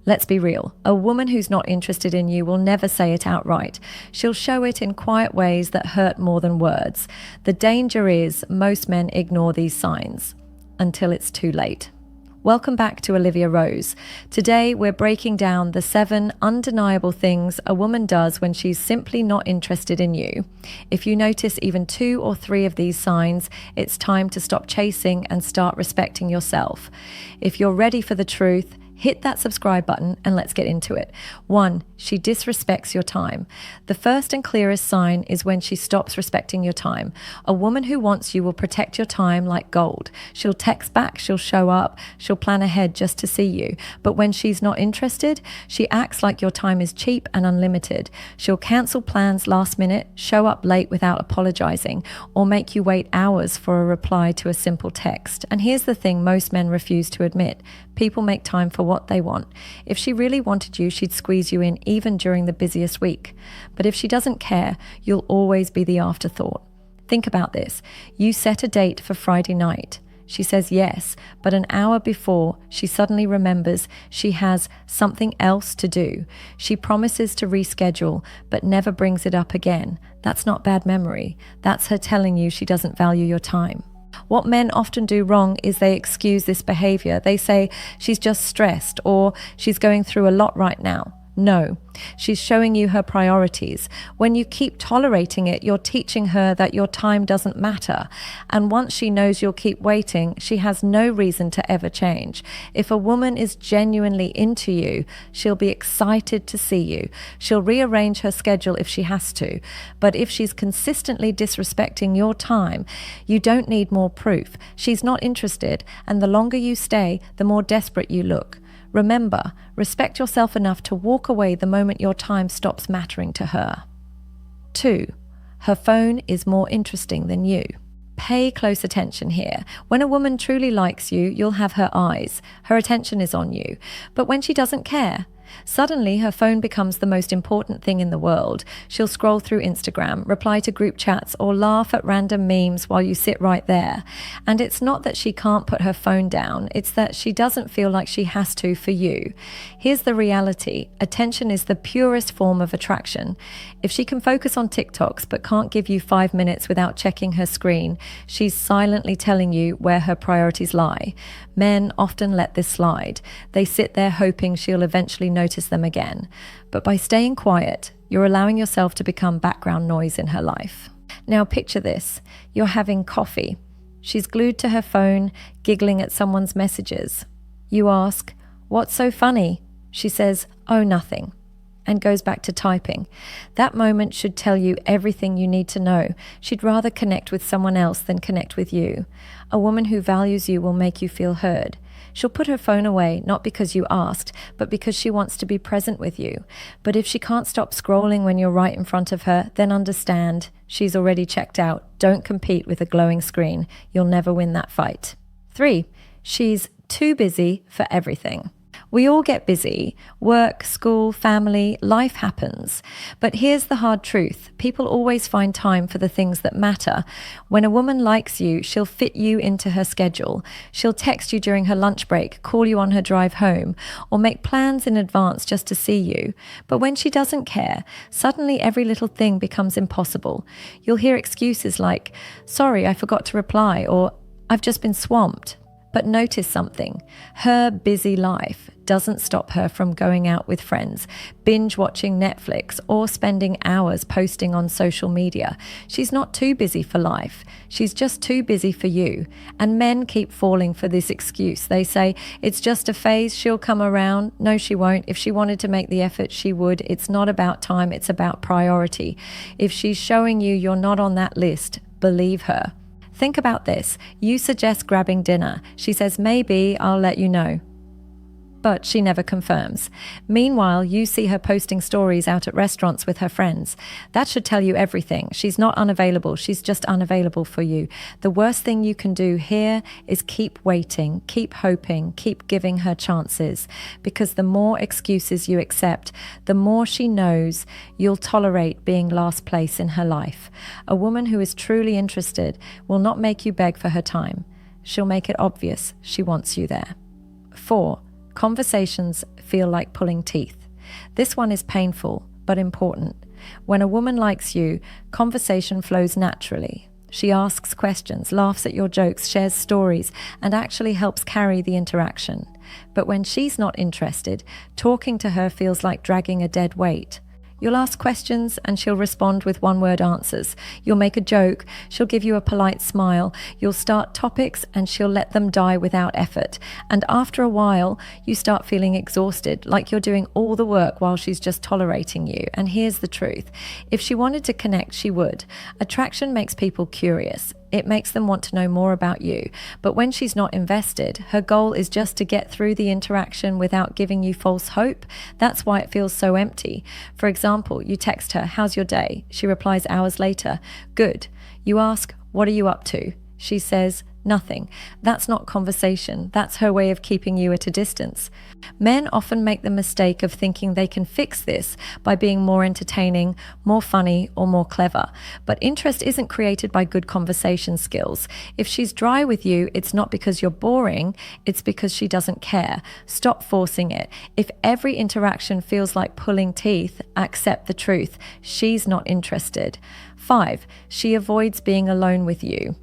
Let's be real. A woman who's not interested in you will never say it outright. She'll show it in quiet ways that hurt more than words. The danger is most men ignore these signs until it's too late. Welcome back to Olivia Rose. Today we're breaking down the 7 undeniable things a woman does when she's simply not interested in you. If you notice even 2 or 3 of these signs, it's time to stop chasing and start respecting yourself. If you're ready for the truth, hit that subscribe button and let's get into it. 1, she disrespects your time. The first and clearest sign is when she stops respecting your time. A woman who wants you will protect your time like gold. She'll text back, she'll show up, she'll plan ahead just to see you. But when she's not interested, she acts like your time is cheap and unlimited. She'll cancel plans last minute, show up late without apologizing, or make you wait hours for a reply to a simple text. And here's the thing most men refuse to admit. People make time for what they want. If she really wanted you, she'd squeeze you in even during the busiest week. But if she doesn't care, you'll always be the afterthought. Think about this. You set a date for Friday night. She says yes, but an hour before, she suddenly remembers she has something else to do. She promises to reschedule, but never brings it up again. That's not bad memory. That's her telling you she doesn't value your time. What men often do wrong is they excuse this behavior. They say she's just stressed or she's going through a lot right now. No, she's showing you her priorities. When you keep tolerating it, you're teaching her that your time doesn't matter. And once she knows you'll keep waiting, she has no reason to ever change. If a woman is genuinely into you, she'll be excited to see you. She'll rearrange her schedule if she has to. But if she's consistently disrespecting your time, you don't need more proof. She's not interested, and the longer you stay, the more desperate you look. Remember, respect yourself enough to walk away the moment your time stops mattering to her. 2, her phone is more interesting than you. Pay close attention here. When a woman truly likes you, you'll have her eyes. Her attention is on you. But when she doesn't care, suddenly her phone becomes the most important thing in the world. She'll scroll through Instagram, reply to group chats, or laugh at random memes while you sit right there. And it's not that she can't put her phone down, it's that she doesn't feel like she has to for you. Here's the reality. Attention is the purest form of attraction. If she can focus on TikToks but can't give you 5 minutes without checking her screen, she's silently telling you where her priorities lie. Men often let this slide. They sit there hoping she'll eventually notice them again. But by staying quiet, you're allowing yourself to become background noise in her life. Now picture this. You're having coffee. She's glued to her phone, giggling at someone's messages. You ask, "What's so funny?" She says, "Oh, nothing," and goes back to typing. That moment should tell you everything you need to know. She'd rather connect with someone else than connect with you. A woman who values you will make you feel heard. She'll put her phone away, not because you asked, but because she wants to be present with you. But if she can't stop scrolling when you're right in front of her, then understand she's already checked out. Don't compete with a glowing screen. You'll never win that fight. 3, she's too busy for everything. We all get busy. Work, school, family, life happens. But here's the hard truth. People always find time for the things that matter. When a woman likes you, she'll fit you into her schedule. She'll text you during her lunch break, call you on her drive home, or make plans in advance just to see you. But when she doesn't care, suddenly every little thing becomes impossible. You'll hear excuses like, "Sorry, I forgot to reply," or "I've just been swamped." But notice something. Her busy life doesn't stop her from going out with friends, binge watching Netflix, or spending hours posting on social media. She's not too busy for life. She's just too busy for you. And men keep falling for this excuse. They say, "It's just a phase, she'll come around." No, she won't. If she wanted to make the effort, she would. It's not about time, it's about priority. If she's showing you you're not on that list, believe her. Think about this. You suggest grabbing dinner. She says, "Maybe, I'll let you know." but she never confirms. Meanwhile, you see her posting stories out at restaurants with her friends. That should tell you everything. She's not unavailable. She's just unavailable for you. The worst thing you can do here is keep waiting, keep hoping, keep giving her chances. Because the more excuses you accept, the more she knows you'll tolerate being last place in her life. A woman who is truly interested will not make you beg for her time. She'll make it obvious she wants you there. 4. Conversations feel like pulling teeth. This one is painful, but important. When a woman likes you, conversation flows naturally. She asks questions, laughs at your jokes, shares stories, and actually helps carry the interaction. But when she's not interested, talking to her feels like dragging a dead weight. You'll ask questions and she'll respond with one-word answers. You'll make a joke, she'll give you a polite smile. You'll start topics and she'll let them die without effort. And after a while, you start feeling exhausted, like you're doing all the work while she's just tolerating you. And here's the truth. If she wanted to connect, she would. Attraction makes people curious. It makes them want to know more about you. But when she's not invested, her goal is just to get through the interaction without giving you false hope. That's why it feels so empty. For example, you text her, "How's your day?" She replies hours later, "Good." You ask, "What are you up to?" She says, "Nothing." That's not conversation. That's her way of keeping you at a distance. Men often make the mistake of thinking they can fix this by being more entertaining, more funny, or more clever. But interest isn't created by good conversation skills. If she's dry with you, it's not because you're boring, it's because she doesn't care. Stop forcing it. If every interaction feels like pulling teeth, accept the truth. She's not interested. 5. She avoids being alone with you.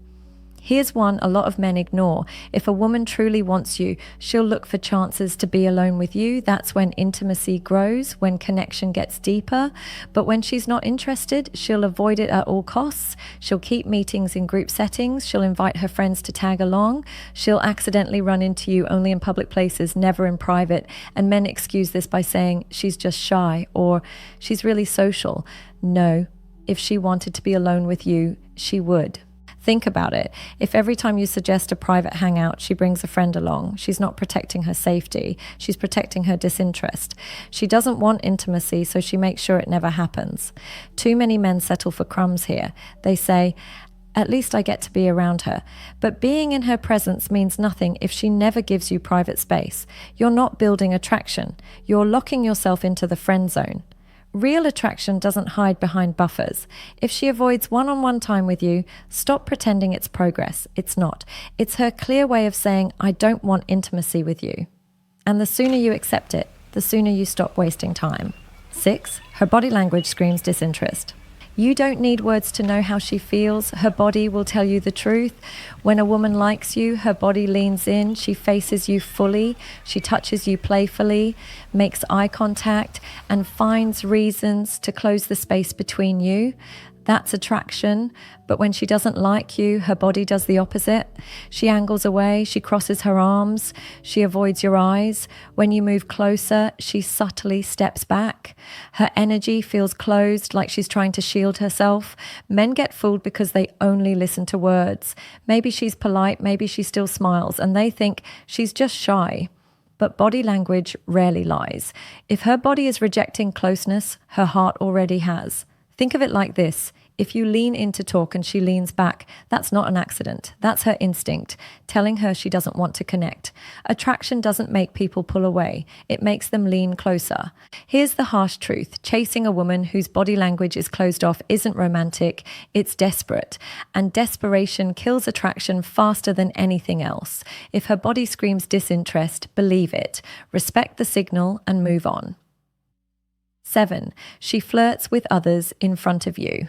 Here's one a lot of men ignore. If a woman truly wants you, she'll look for chances to be alone with you. That's when intimacy grows, when connection gets deeper. But when she's not interested, she'll avoid it at all costs. She'll keep meetings in group settings. She'll invite her friends to tag along. She'll accidentally run into you only in public places, never in private. And men excuse this by saying she's just shy or she's really social. No, if she wanted to be alone with you, she would. Think about it. If every time you suggest a private hangout, she brings a friend along, she's not protecting her safety, she's protecting her disinterest. She doesn't want intimacy, so she makes sure it never happens. Too many men settle for crumbs here. They say, "At least I get to be around her." But being in her presence means nothing if she never gives you private space. You're not building attraction. You're locking yourself into the friend zone. Real attraction doesn't hide behind buffers. If she avoids one-on-one time with you, stop pretending it's progress. It's not. It's her clear way of saying, "I don't want intimacy with you." And the sooner you accept it, the sooner you stop wasting time. 6. Her body language screams disinterest. You don't need words to know how she feels. Her body will tell you the truth. When a woman likes you, her body leans in, she faces you fully, she touches you playfully, makes eye contact, and finds reasons to close the space between you. That's attraction. But when she doesn't like you, her body does the opposite. She angles away, she crosses her arms, she avoids your eyes. When you move closer, she subtly steps back. Her energy feels closed, like she's trying to shield herself. Men get fooled because they only listen to words. Maybe she's polite, maybe she still smiles, and they think she's just shy. But body language rarely lies. If her body is rejecting closeness, her heart already has. Think of it like this. If you lean in to talk and she leans back, that's not an accident. That's her instinct, telling her she doesn't want to connect. Attraction doesn't make people pull away. It makes them lean closer. Here's the harsh truth. Chasing a woman whose body language is closed off isn't romantic. It's desperate. And desperation kills attraction faster than anything else. If her body screams disinterest, believe it. Respect the signal and move on. 7. She flirts with others in front of you.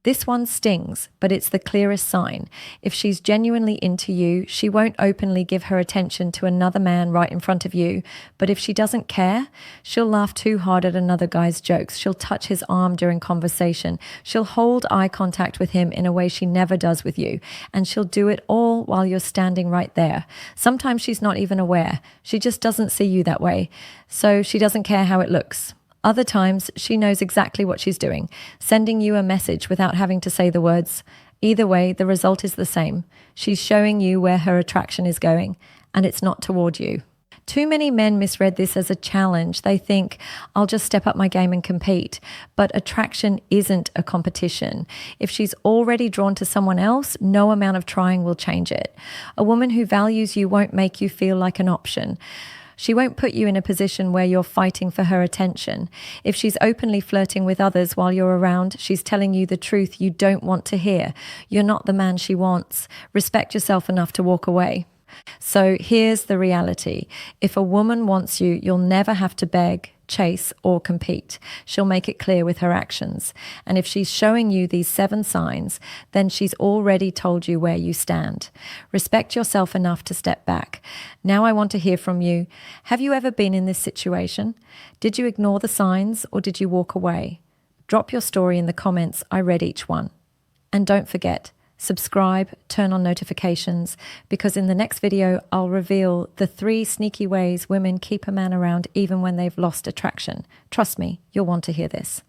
This one stings, but it's the clearest sign. If she's genuinely into you, she won't openly give her attention to another man right in front of you. But if she doesn't care, she'll laugh too hard at another guy's jokes. She'll touch his arm during conversation. She'll hold eye contact with him in a way she never does with you. And she'll do it all while you're standing right there. Sometimes she's not even aware. She just doesn't see you that way. So she doesn't care how it looks. Other times, she knows exactly what she's doing, sending you a message without having to say the words. Either way, the result is the same. She's showing you where her attraction is going, and it's not toward you. Too many men misread this as a challenge. They think, I'll just step up my game and compete. But attraction isn't a competition. If she's already drawn to someone else, no amount of trying will change it. A woman who values you won't make you feel like an option. She won't put you in a position where you're fighting for her attention. If she's openly flirting with others while you're around, she's telling you the truth you don't want to hear. You're not the man she wants. Respect yourself enough to walk away. So here's the reality. If a woman wants you, you'll never have to beg, chase, or compete. She'll make it clear with her actions. And if she's showing you these 7 signs, then she's already told you where you stand. Respect yourself enough to step back. Now I want to hear from you. Have you ever been in this situation? Did you ignore the signs or did you walk away? Drop your story in the comments. I read each one. And don't forget, subscribe, turn on notifications, because in the next video, I'll reveal the 3 sneaky ways women keep a man around even when they've lost attraction. Trust me, you'll want to hear this.